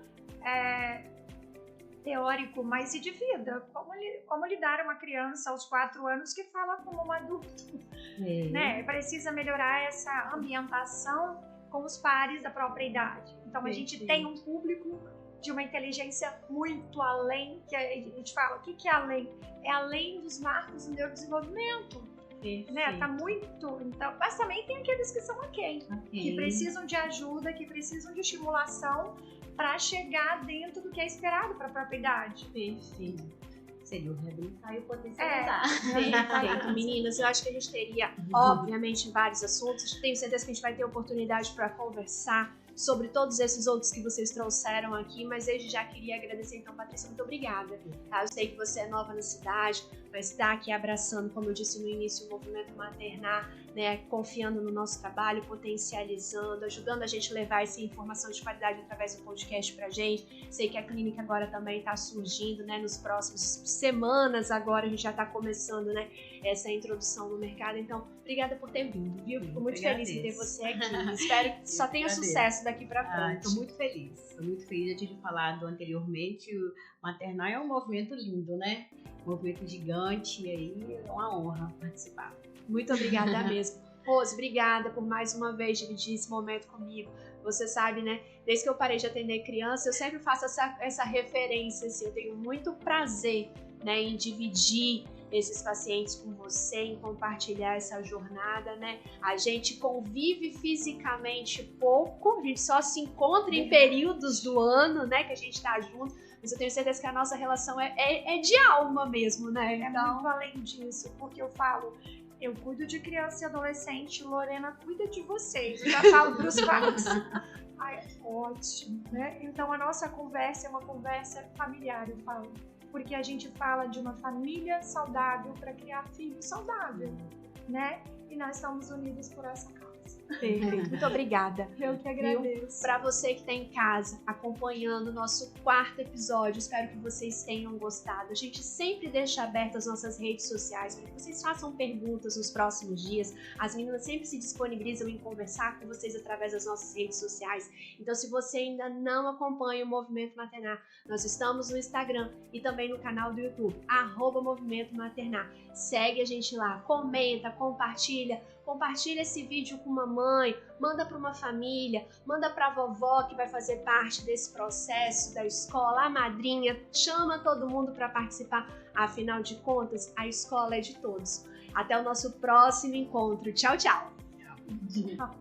teórico, mas e de vida. Como lidar uma criança aos 4 anos que fala como um adulto? Né? Precisa melhorar essa ambientação com os pares da própria idade. Então a gente tem um público de uma inteligência muito além, que a gente fala, o que é além? É além dos marcos do neurodesenvolvimento. Né? Tá muito. Então, mas também tem aqueles que são que precisam de ajuda, que precisam de estimulação para chegar dentro do que é esperado para a própria idade. Perfeito. Seria o reabilitar e o potencializar. Perfeito. Meninas, eu acho que a gente teria, obviamente, vários assuntos. Tenho certeza que a gente vai ter oportunidade para conversar sobre todos esses outros que vocês trouxeram aqui, mas desde já queria agradecer. Então, Patrícia, muito obrigada. Tá? Eu sei que você é nova na cidade, mas está aqui abraçando, como eu disse no início, o movimento Maternar, né, confiando no nosso trabalho, potencializando, ajudando a gente a levar essa informação de qualidade através do podcast pra gente. Sei que a clínica agora também está surgindo, né, nos próximos semanas agora a gente já está começando, né, essa introdução no mercado. Então, obrigada por ter vindo, viu? Fico muito feliz em ter você aqui. Espero que só tenha sucesso daqui pra frente. Estou muito feliz. Já tinha falado anteriormente, o Maternar é um movimento lindo, né? Um movimento gigante, e aí é uma honra participar. Muito obrigada mesmo. Rose, obrigada por mais uma vez dividir esse momento comigo. Você sabe, né? Desde que eu parei de atender criança, eu sempre faço essa referência, assim. Eu tenho muito prazer, né, em dividir esses pacientes com você, em compartilhar essa jornada, né? A gente convive fisicamente pouco, a gente só se encontra em períodos do ano, né, que a gente tá junto, mas eu tenho certeza que a nossa relação é de alma mesmo, né? Então... É muito além disso, porque eu falo, eu cuido de criança e adolescente, Lorena cuida de vocês, eu já falo pros pais. Ai, ótimo, né? Então a nossa conversa é uma conversa familiar, eu falo. Porque a gente fala de uma família saudável para criar filho saudável, né? E nós estamos unidos por essa causa. Perfeito, muito obrigada. Eu que agradeço. Para você que está em casa acompanhando o nosso 4º episódio, espero que vocês tenham gostado. A gente sempre deixa abertas as nossas redes sociais para que vocês façam perguntas nos próximos dias. As meninas sempre se disponibilizam em conversar com vocês através das nossas redes sociais. Então, se você ainda não acompanha o Movimento Maternar, nós estamos no Instagram e também no canal do YouTube, @Movimento Maternar. Segue a gente lá, comenta, compartilha esse vídeo com uma mãe, manda para uma família, manda para a vovó que vai fazer parte desse processo da escola, a madrinha, chama todo mundo para participar. Afinal de contas, a escola é de todos. Até o nosso próximo encontro. Tchau, tchau. Tchau.